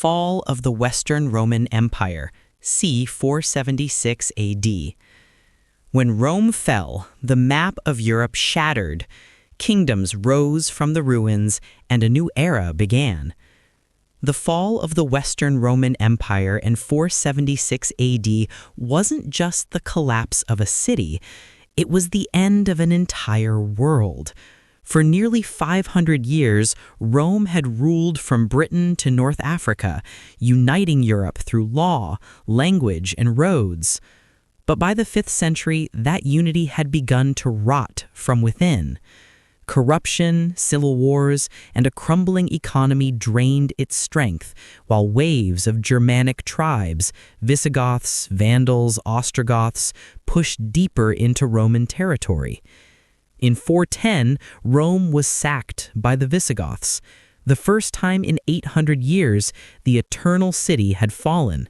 fall of the Western Roman Empire, c. 476 AD. When Rome fell, the map of Europe shattered, kingdoms rose from the ruins, and a new era began. The fall of the Western Roman Empire in 476 AD wasn't just the collapse of a city, it was the end of an entire world. For nearly 500 years, Rome had ruled from Britain to North Africa, uniting Europe through law, language, and roads. But by the 5th century, that unity had begun to rot from within. Corruption, civil wars, and a crumbling economy drained its strength, while waves of Germanic tribes, Visigoths, Vandals, Ostrogoths, pushed deeper into Roman territory. In 410, Rome was sacked by the Visigoths. The first time in 800 years, the Eternal City had fallen.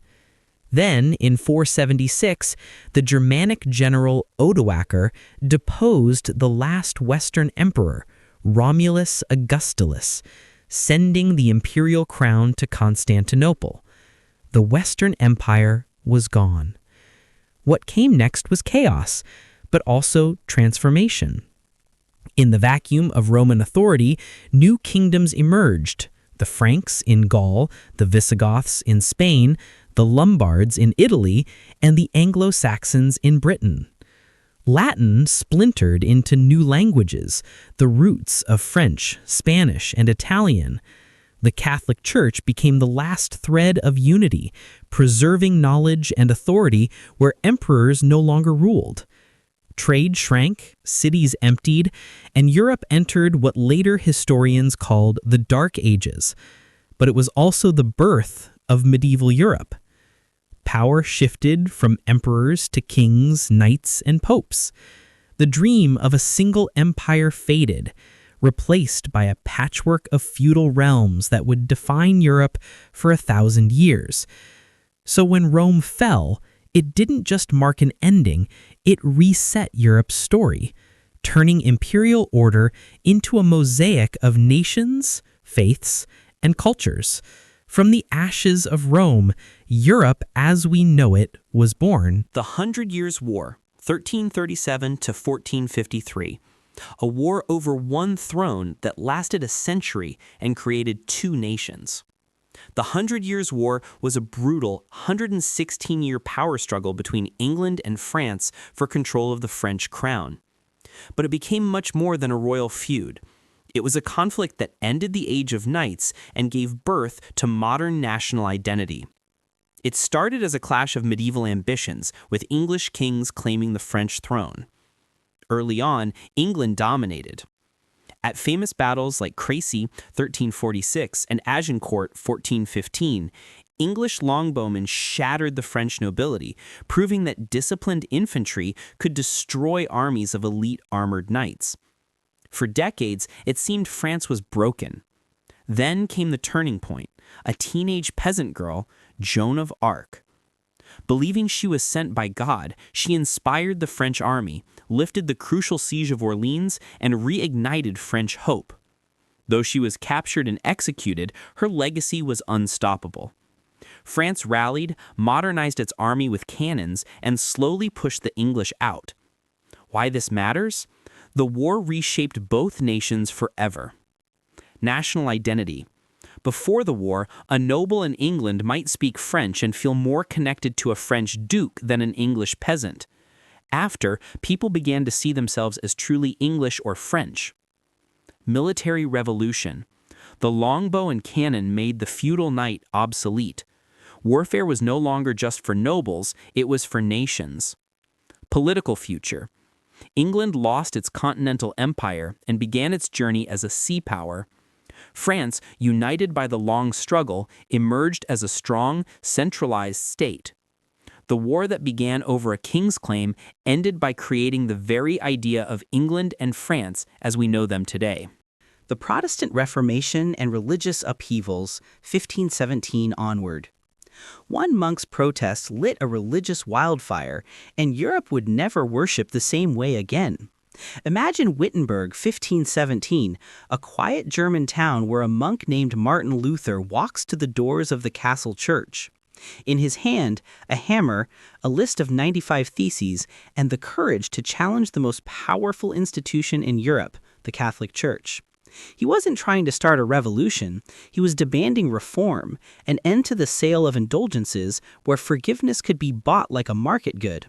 Then, in 476, the Germanic general Odoacer deposed the last Western emperor, Romulus Augustulus, sending the imperial crown to Constantinople. The Western Empire was gone. What came next was chaos, but also transformation. In the vacuum of Roman authority, new kingdoms emerged: the Franks in Gaul, the Visigoths in Spain, the Lombards in Italy, and the Anglo-Saxons in Britain. Latin splintered into new languages, the roots of French, Spanish, and Italian. The Catholic Church became the last thread of unity, preserving knowledge and authority where emperors no longer ruled. Trade shrank, cities emptied, and Europe entered what later historians called the Dark Ages. But it was also the birth of medieval Europe. Power shifted from emperors to kings, knights, and popes. The dream of a single empire faded, replaced by a patchwork of feudal realms that would define Europe for 1,000 years. So when Rome fell, it didn't just mark an ending, it reset Europe's story, turning imperial order into a mosaic of nations, faiths, and cultures. From the ashes of Rome, Europe as we know it was born. The 100 Years' War, 1337 to 1453. A war over one throne that lasted a century and created two nations. The 100 Years' War was a brutal 116-year power struggle between England and France for control of the French crown. But it became much more than a royal feud. It was a conflict that ended the age of knights and gave birth to modern national identity. It started as a clash of medieval ambitions, with English kings claiming the French throne. Early on, England dominated. At famous battles like Crécy, 1346, and Agincourt, 1415, English longbowmen shattered the French nobility, proving that disciplined infantry could destroy armies of elite armored knights. For decades, it seemed France was broken. Then came the turning point: a teenage peasant girl, Joan of Arc. Believing she was sent by God, she inspired the French army, lifted the crucial siege of Orleans, and reignited French hope. Though she was captured and executed, her legacy was unstoppable. France rallied, modernized its army with cannons, and slowly pushed the English out. Why this matters? The war reshaped both nations forever. National identity. Before the war, a noble in England might speak French and feel more connected to a French duke than an English peasant. After, people began to see themselves as truly English or French. Military revolution. The longbow and cannon made the feudal knight obsolete. Warfare was no longer just for nobles, it was for nations. Political future. England lost its continental empire and began its journey as a sea power. France, united by the long struggle, emerged as a strong, centralized state. The war that began over a king's claim ended by creating the very idea of England and France as we know them today. The Protestant Reformation and religious upheavals, 1517 onward. One monk's protest lit a religious wildfire, and Europe would never worship the same way again. Imagine Wittenberg, 1517, a quiet German town where a monk named Martin Luther walks to the doors of the castle church. In his hand, a hammer, a list of 95 theses, and the courage to challenge the most powerful institution in Europe, the Catholic Church. He wasn't trying to start a revolution, he was demanding reform, an end to the sale of indulgences where forgiveness could be bought like a market good.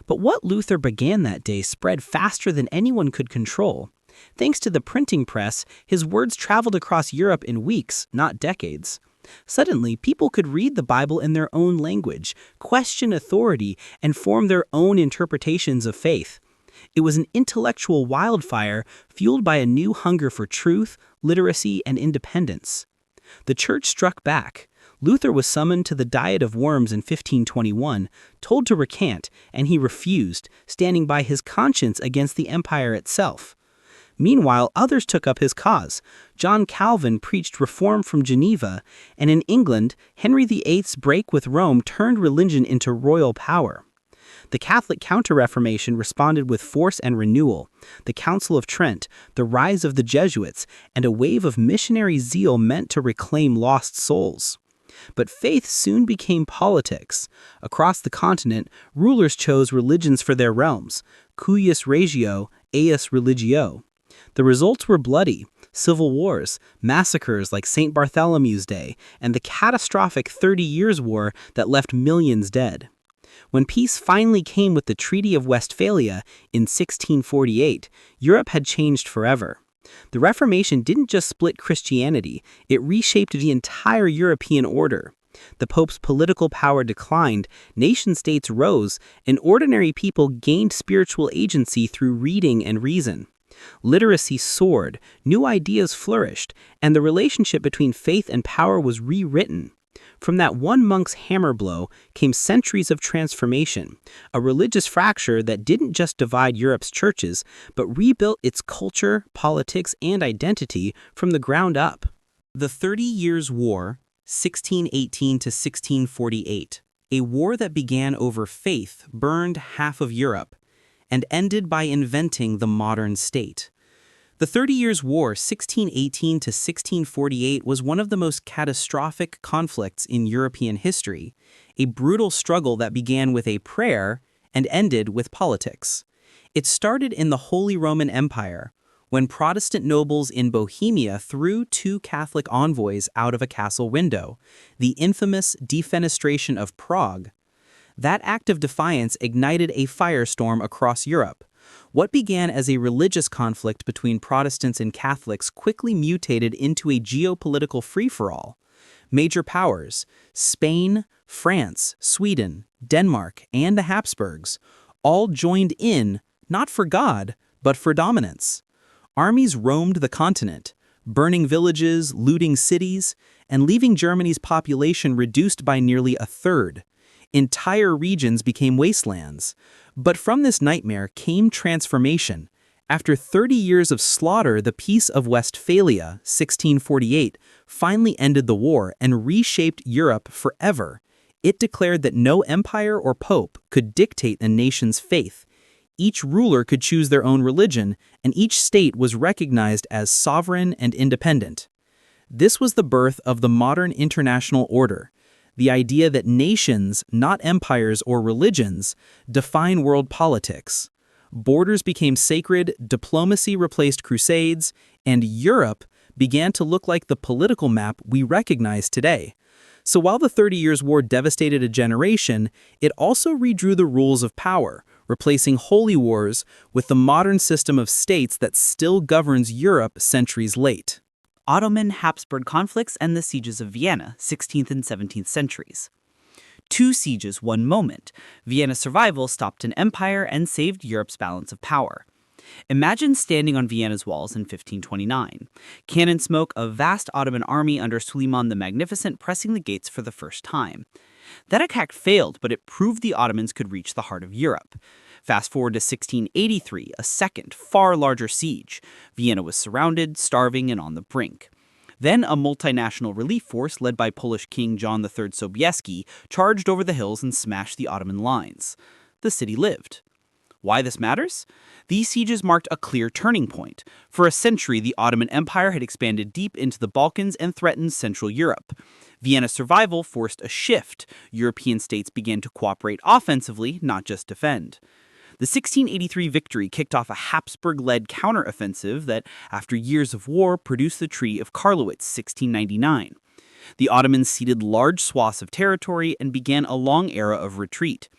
But what Luther began that day spread faster than anyone could control. Thanks to the printing press, his words traveled across Europe in weeks, not decades. Suddenly, people could read the Bible in their own language, question authority, and form their own interpretations of faith. It was an intellectual wildfire fueled by a new hunger for truth, literacy, and independence. The church struck back. Luther was summoned to the Diet of Worms in 1521, told to recant, and he refused, standing by his conscience against the empire itself. Meanwhile, others took up his cause. John Calvin preached reform from Geneva, and in England, Henry VIII's break with Rome turned religion into royal power. The Catholic Counter-Reformation responded with force and renewal. The Council of Trent, the rise of the Jesuits, and a wave of missionary zeal meant to reclaim lost souls. But faith soon became politics. Across the continent, rulers chose religions for their realms, cuius regio, eius religio. The results were bloody: civil wars, massacres like St. Bartholomew's Day, and the catastrophic 30 Years' War that left millions dead. When peace finally came with the Treaty of Westphalia in 1648, Europe had changed forever. The Reformation didn't just split Christianity, it reshaped the entire European order. The Pope's political power declined, nation-states rose, and ordinary people gained spiritual agency through reading and reason. Literacy soared, new ideas flourished, and the relationship between faith and power was rewritten. From that one monk's hammer blow came centuries of transformation, a religious fracture that didn't just divide Europe's churches, but rebuilt its culture, politics, and identity from the ground up. The 30 Years' War, 1618 to 1648, a war that began over faith, burned half of Europe, and ended by inventing the modern state. The 30 Years' War, 1618 to 1648, was one of the most catastrophic conflicts in European history, a brutal struggle that began with a prayer and ended with politics. It started in the Holy Roman Empire, when Protestant nobles in Bohemia threw 2 Catholic envoys out of a castle window, the infamous defenestration of Prague. That act of defiance ignited a firestorm across Europe. What began as a religious conflict between Protestants and Catholics quickly mutated into a geopolitical free-for-all. Major powers, Spain, France, Sweden, Denmark, and the Habsburgs, all joined in, not for God, but for dominance. Armies roamed the continent, burning villages, looting cities, and leaving Germany's population reduced by nearly a third. Entire regions became wastelands. But from this nightmare came transformation. After 30 years of slaughter, the Peace of Westphalia, 1648, finally ended the war and reshaped Europe forever. It declared that no empire or pope could dictate a nation's faith. Each ruler could choose their own religion, and each state was recognized as sovereign and independent. This was the birth of the modern international order. The idea that nations, not empires or religions, define world politics. Borders became sacred, diplomacy replaced crusades, and Europe began to look like the political map we recognize today. So while the 30 Years' War devastated a generation, it also redrew the rules of power, replacing holy wars with the modern system of states that still governs Europe centuries late. Ottoman-Habsburg conflicts and the sieges of Vienna, 16th and 17th centuries. 2 sieges, one moment. Vienna's survival stopped an empire and saved Europe's balance of power. Imagine standing on Vienna's walls in 1529. Cannon smoke, a vast Ottoman army under Suleiman the Magnificent pressing the gates for the first time. That attack failed, but it proved the Ottomans could reach the heart of Europe. Fast forward to 1683, a second, far larger siege. Vienna was surrounded, starving, and on the brink. Then a multinational relief force led by Polish King John III Sobieski charged over the hills and smashed the Ottoman lines. The city lived. Why this matters? These sieges marked a clear turning point. For a century, the Ottoman Empire had expanded deep into the Balkans and threatened Central Europe. Vienna's survival forced a shift. European states began to cooperate offensively, not just defend. The 1683 victory kicked off a Habsburg-led counteroffensive that, after years of war, produced the Treaty of Karlowitz, 1699. The Ottomans ceded large swaths of territory and began a long era of retreat.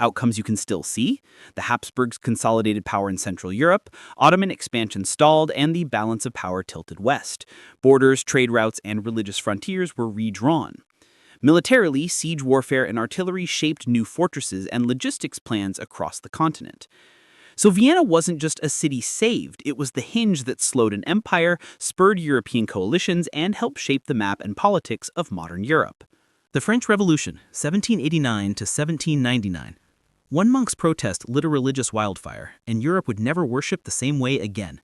Outcomes you can still see: the Habsburgs consolidated power in Central Europe, Ottoman expansion stalled, and the balance of power tilted west. Borders, trade routes, and religious frontiers were redrawn. Militarily, siege warfare and artillery shaped new fortresses and logistics plans across the continent. So Vienna wasn't just a city saved, it was the hinge that slowed an empire, spurred European coalitions, and helped shape the map and politics of modern Europe. The French Revolution, 1789 to 1799. One monk's protest lit a religious wildfire, and Europe would never worship the same way again.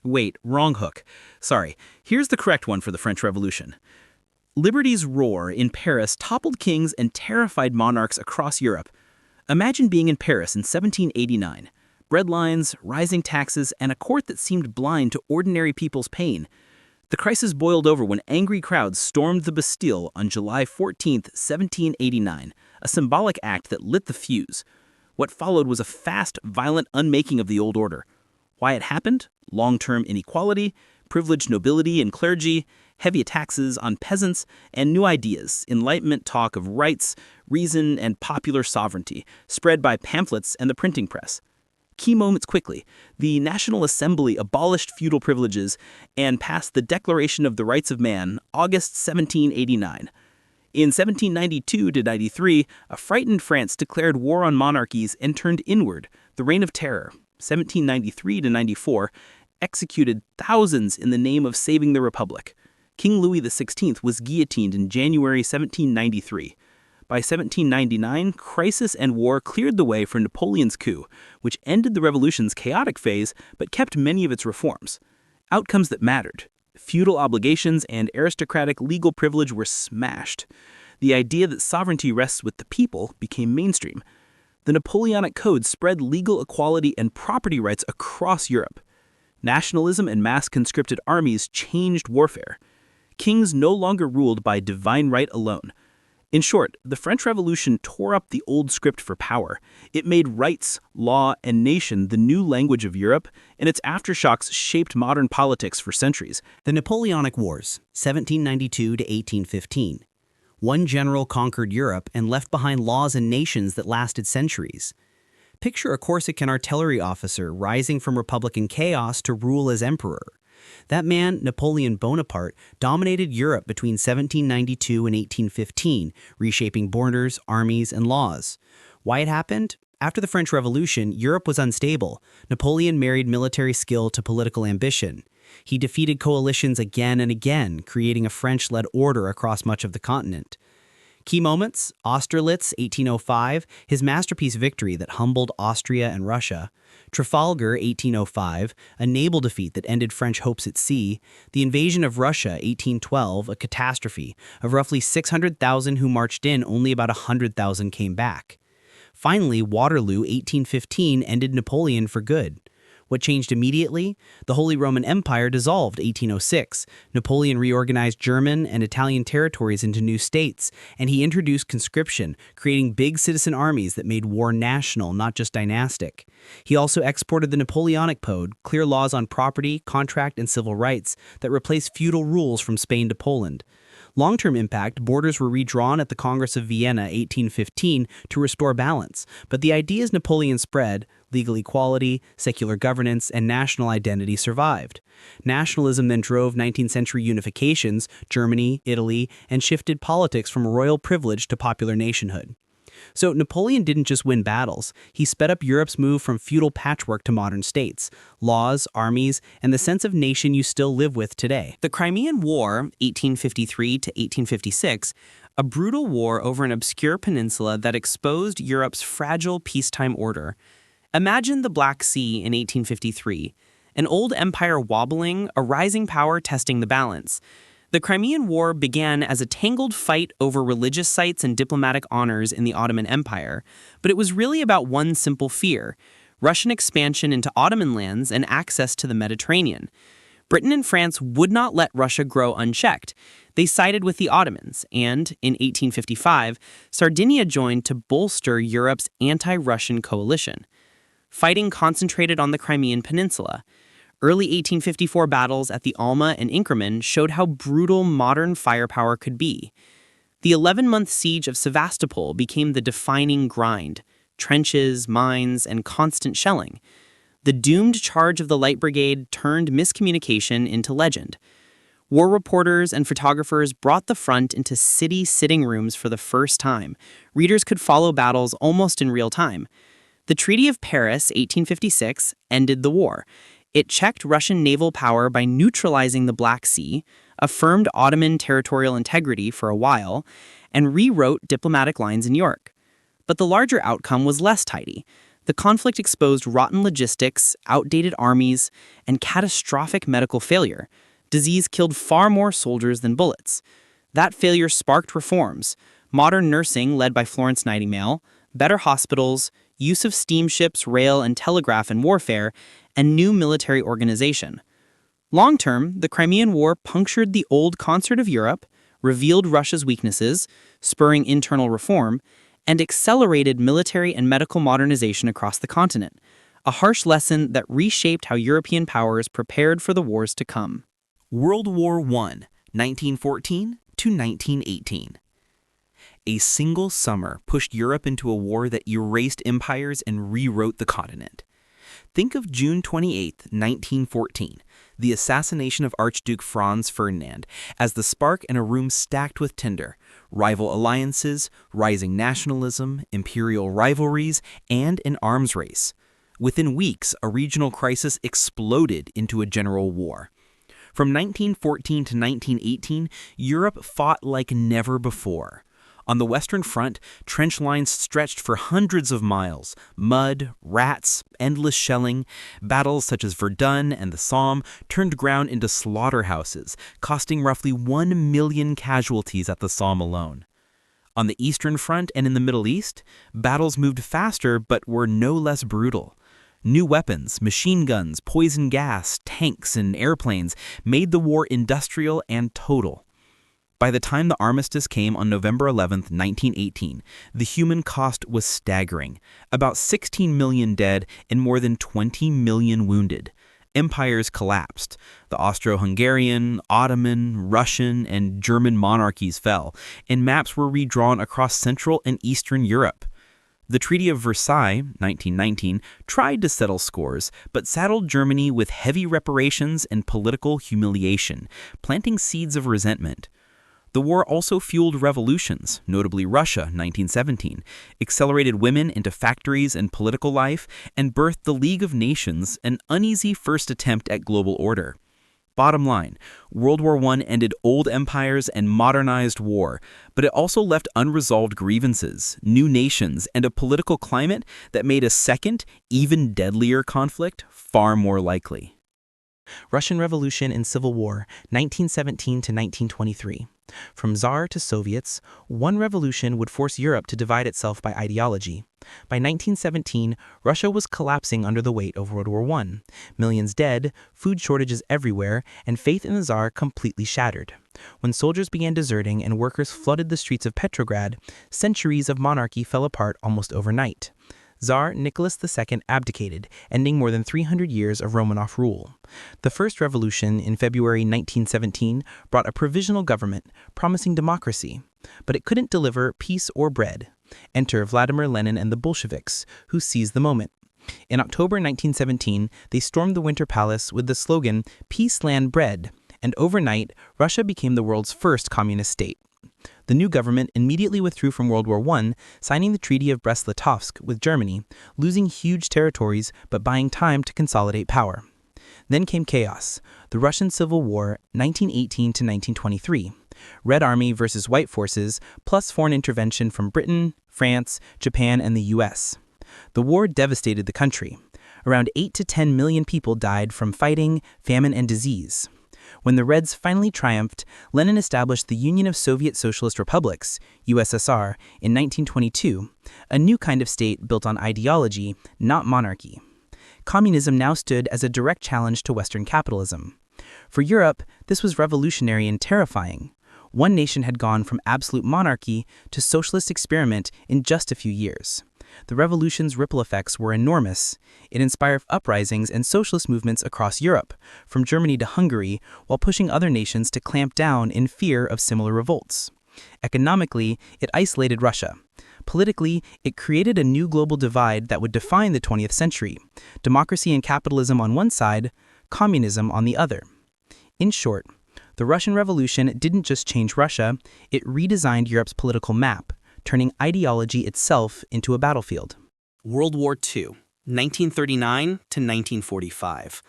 Wait, wrong hook. Sorry, here's the correct one for the French Revolution. Liberty's roar in Paris toppled kings and terrified monarchs across Europe. Imagine being in Paris in 1789. Breadlines, rising taxes, and a court that seemed blind to ordinary people's pain. The crisis boiled over when angry crowds stormed the Bastille on July 14, 1789, a symbolic act that lit the fuse. What followed was a fast, violent unmaking of the old order. Why it happened? Long-term inequality, privileged nobility and clergy, heavy taxes on peasants, and new ideas, Enlightenment talk of rights, reason, and popular sovereignty, spread by pamphlets and the printing press. Key moments quickly: the National Assembly abolished feudal privileges and passed the Declaration of the Rights of Man, August 1789. In 1792 to 93, a frightened France declared war on monarchies and turned inward. The Reign of Terror, 1793 to 94, executed thousands in the name of saving the Republic. King Louis XVI was guillotined in January 1793. By 1799, crisis and war cleared the way for Napoleon's coup, which ended the revolution's chaotic phase but kept many of its reforms. Outcomes that mattered: feudal obligations and aristocratic legal privilege were smashed. The idea that sovereignty rests with the people became mainstream. The Napoleonic Code spread legal equality and property rights across Europe. Nationalism and mass conscripted armies changed warfare. Kings no longer ruled by divine right alone. In short, the French Revolution tore up the old script for power. It made rights, law, and nation the new language of Europe, and its aftershocks shaped modern politics for centuries. The Napoleonic Wars, 1792 to 1815. One general conquered Europe and left behind laws and nations that lasted centuries. Picture a Corsican artillery officer rising from Republican chaos to rule as emperor. That man, Napoleon Bonaparte, dominated Europe between 1792 and 1815, reshaping borders, armies, and laws. Why it happened? After the French Revolution, Europe was unstable. Napoleon married military skill to political ambition. He defeated coalitions again and again, creating a French-led order across much of the continent. Key moments: Austerlitz, 1805, his masterpiece victory that humbled Austria and Russia. Trafalgar, 1805, a naval defeat that ended French hopes at sea. The invasion of Russia, 1812, a catastrophe. Of roughly 600,000 who marched in, only about 100,000 came back. Finally, Waterloo, 1815, ended Napoleon for good. What changed immediately? The Holy Roman Empire dissolved 1806. Napoleon reorganized German and Italian territories into new states, and he introduced conscription, creating big citizen armies that made war national, not just dynastic. He also exported the Napoleonic Code, clear laws on property, contract, and civil rights that replaced feudal rules from Spain to Poland. Long-term impact: borders were redrawn at the Congress of Vienna, 1815, to restore balance. But the ideas Napoleon spread, legal equality, secular governance, and national identity, survived. Nationalism then drove 19th century unifications, Germany, Italy, and shifted politics from royal privilege to popular nationhood. So Napoleon didn't just win battles, he sped up Europe's move from feudal patchwork to modern states, laws, armies, and the sense of nation you still live with today. The Crimean War, 1853 to 1856, a brutal war over an obscure peninsula that exposed Europe's fragile peacetime order. Imagine the Black Sea in 1853, an old empire wobbling, a rising power testing the balance. The Crimean War began as a tangled fight over religious sites and diplomatic honors in the Ottoman Empire, but it was really about one simple fear: Russian expansion into Ottoman lands, and access to the Mediterranean. Britain and France would not let Russia grow unchecked. They sided with the Ottomans, and, in 1855, Sardinia joined to bolster Europe's anti-Russian coalition. Fighting concentrated on the Crimean Peninsula. Early 1854 battles at the Alma and Inkerman showed how brutal modern firepower could be. The 11-month siege of Sevastopol became the defining grind: trenches, mines, and constant shelling. The doomed charge of the Light Brigade turned miscommunication into legend. War reporters and photographers brought the front into city sitting rooms for the first time. Readers could follow battles almost in real time. The Treaty of Paris, 1856, ended the war. It checked Russian naval power by neutralizing the Black Sea, affirmed Ottoman territorial integrity for a while, and rewrote diplomatic lines in Europe. But the larger outcome was less tidy. The conflict exposed rotten logistics, outdated armies, and catastrophic medical failure. Disease killed far more soldiers than bullets. That failure sparked reforms: modern nursing led by Florence Nightingale, better hospitals, use of steamships, rail, and telegraph in warfare, and new military organization. Long-term, the Crimean War punctured the old concert of Europe, revealed Russia's weaknesses, spurring internal reform, and accelerated military and medical modernization across the continent, a harsh lesson that reshaped how European powers prepared for the wars to come. World War I, 1914 to 1918. A single summer pushed Europe into a war that erased empires and rewrote the continent. Think of June 28, 1914, the assassination of Archduke Franz Ferdinand, as the spark in a room stacked with tinder: rival alliances, rising nationalism, imperial rivalries, and an arms race. Within weeks, a regional crisis exploded into a general war. From 1914 to 1918, Europe fought like never before. On the Western Front, trench lines stretched for hundreds of miles. Mud, rats, endless shelling. Battles such as Verdun and the Somme turned ground into slaughterhouses, costing roughly 1 million casualties at the Somme alone. On the Eastern Front and in the Middle East, battles moved faster but were no less brutal. New weapons, machine guns, poison gas, tanks, and airplanes made the war industrial and total. By the time the armistice came on November 11, 1918, the human cost was staggering: about 16 million dead and more than 20 million wounded. Empires collapsed. The Austro-Hungarian, Ottoman, Russian, and German monarchies fell, and maps were redrawn across Central and Eastern Europe. The Treaty of Versailles, 1919, tried to settle scores, but saddled Germany with heavy reparations and political humiliation, planting seeds of resentment. The war also fueled revolutions, notably Russia, 1917, accelerated women into factories and political life, and birthed the League of Nations, an uneasy first attempt at global order. Bottom line, World War I ended old empires and modernized war, but it also left unresolved grievances, new nations, and a political climate that made a second, even deadlier conflict far more likely. Russian Revolution and Civil War, 1917 to 1923. From Tsar to Soviets, one revolution would force Europe to divide itself by ideology. By 1917, Russia was collapsing under the weight of World War I. Millions dead, food shortages everywhere, and faith in the Tsar completely shattered. When soldiers began deserting and workers flooded the streets of Petrograd, centuries of monarchy fell apart almost overnight. Tsar Nicholas II abdicated, ending more than 300 years of Romanov rule. The First Revolution in February 1917 brought a provisional government, promising democracy, but it couldn't deliver peace or bread. Enter Vladimir Lenin and the Bolsheviks, who seized the moment. In October 1917, they stormed the Winter Palace with the slogan, "Peace, Land, Bread," and overnight, Russia became the world's first communist state. The new government immediately withdrew from World War I, signing the Treaty of Brest-Litovsk with Germany, losing huge territories but buying time to consolidate power. Then came chaos, the Russian Civil War, 1918 to 1923. Red Army versus White forces, plus foreign intervention from Britain, France, Japan, and the US. The war devastated the country. Around 8 to 10 million people died from fighting, famine, and disease. When the Reds finally triumphed, Lenin established the Union of Soviet Socialist Republics, USSR, in 1922, a new kind of state built on ideology, not monarchy. Communism now stood as a direct challenge to Western capitalism. For Europe, this was revolutionary and terrifying. One nation had gone from absolute monarchy to socialist experiment in just a few years. The revolution's ripple effects were enormous. It inspired uprisings and socialist movements across Europe, from Germany to Hungary, while pushing other nations to clamp down in fear of similar revolts. Economically, it isolated Russia. Politically, it created a new global divide that would define the 20th century: democracy and capitalism on one side, communism on the other. In short, the Russian Revolution didn't just change Russia, it redesigned Europe's political map, turning ideology itself into a battlefield. World War II, 1939 to 1945.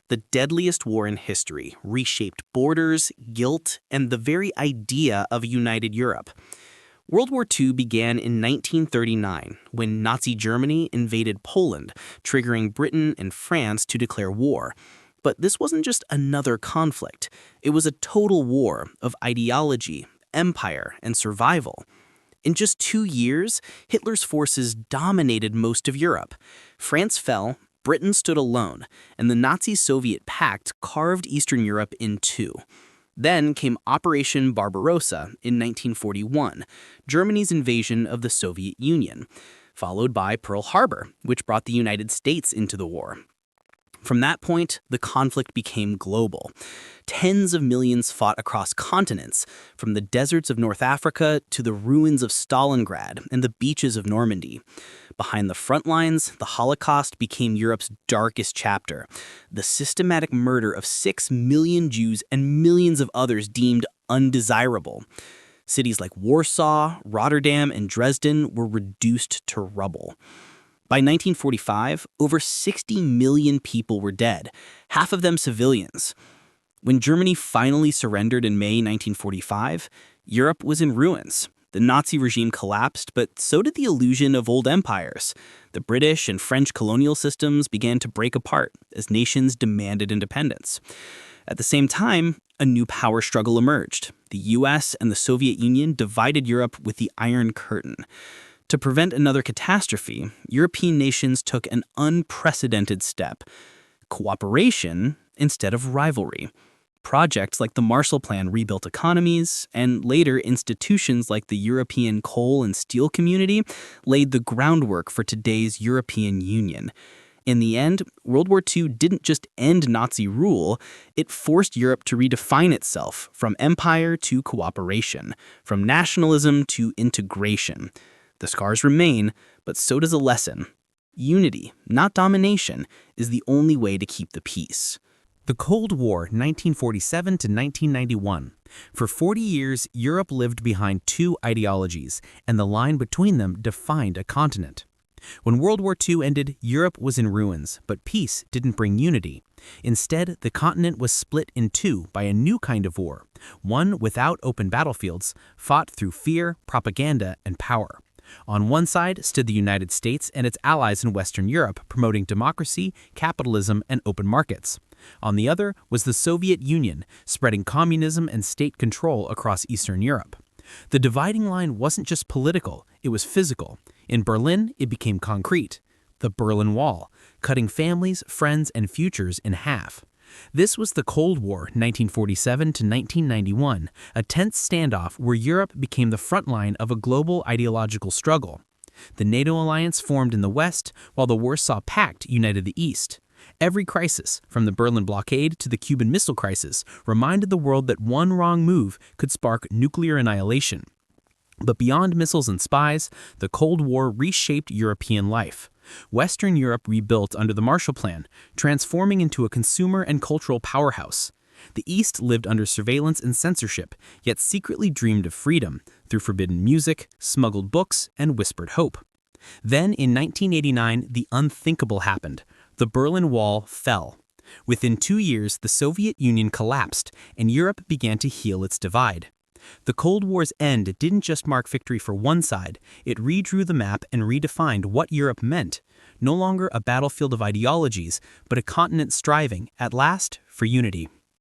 The deadliest war in history reshaped borders, guilt, and the very idea of a united Europe. World War II began in 1939 when Nazi Germany invaded Poland, triggering Britain and France to declare war. But this wasn't just another conflict. It was a total war of ideology, empire, and survival. In just 2 years, Hitler's forces dominated most of Europe. France fell, Britain stood alone, and the Nazi-Soviet pact carved Eastern Europe in two. Then came Operation Barbarossa in 1941, Germany's invasion of the Soviet Union, followed by Pearl Harbor, which brought the United States into the war. From that point, the conflict became global. Tens of millions fought across continents, from the deserts of North Africa to the ruins of Stalingrad and the beaches of Normandy. Behind the front lines, the Holocaust became Europe's darkest chapter. The systematic murder of 6 million Jews and millions of others deemed undesirable. Cities like Warsaw, Rotterdam, and Dresden were reduced to rubble. By 1945, over 60 million people were dead, half of them civilians. When Germany finally surrendered in May 1945, Europe was in ruins. The Nazi regime collapsed, but so did the illusion of old empires. The British and French colonial systems began to break apart as nations demanded independence. At the same time, a new power struggle emerged. The US and the Soviet Union divided Europe with the Iron Curtain. To prevent another catastrophe, European nations took an unprecedented step: cooperation instead of rivalry. Projects like the Marshall Plan rebuilt economies, and later institutions like the European Coal and Steel Community laid the groundwork for today's European Union. In the end, World War II didn't just end Nazi rule, it forced Europe to redefine itself from empire to cooperation, from nationalism to integration. The scars remain, but so does a lesson. Unity, not domination, is the only way to keep the peace. The Cold War, 1947 to 1991. For 40 years, Europe lived behind two ideologies, and the line between them defined a continent. When World War II ended, Europe was in ruins, but peace didn't bring unity. Instead, the continent was split in two by a new kind of war, one without open battlefields, fought through fear, propaganda, and power. On one side stood the United States and its allies in Western Europe, promoting democracy, capitalism, and open markets. On the other was the Soviet Union, spreading communism and state control across Eastern Europe. The dividing line wasn't just political, it was physical. In Berlin, it became concrete: the Berlin Wall, cutting families, friends, and futures in half. This was the Cold War, 1947 to 1991, a tense standoff where Europe became the front line of a global ideological struggle. The NATO alliance formed in the West, while the Warsaw Pact united the East. Every crisis, from the Berlin blockade to the Cuban Missile Crisis, reminded the world that one wrong move could spark nuclear annihilation. But beyond missiles and spies, the Cold War reshaped European life. Western Europe rebuilt under the Marshall Plan, transforming into a consumer and cultural powerhouse. The East lived under surveillance and censorship, yet secretly dreamed of freedom through forbidden music, smuggled books, and whispered hope. Then, in 1989, the unthinkable happened. The Berlin Wall fell. Within 2 years, the Soviet Union collapsed, and Europe began to heal its divide. The Cold War's end didn't just mark victory for one side, it redrew the map and redefined what Europe meant. No longer a battlefield of ideologies, but a continent striving, at last, for unity.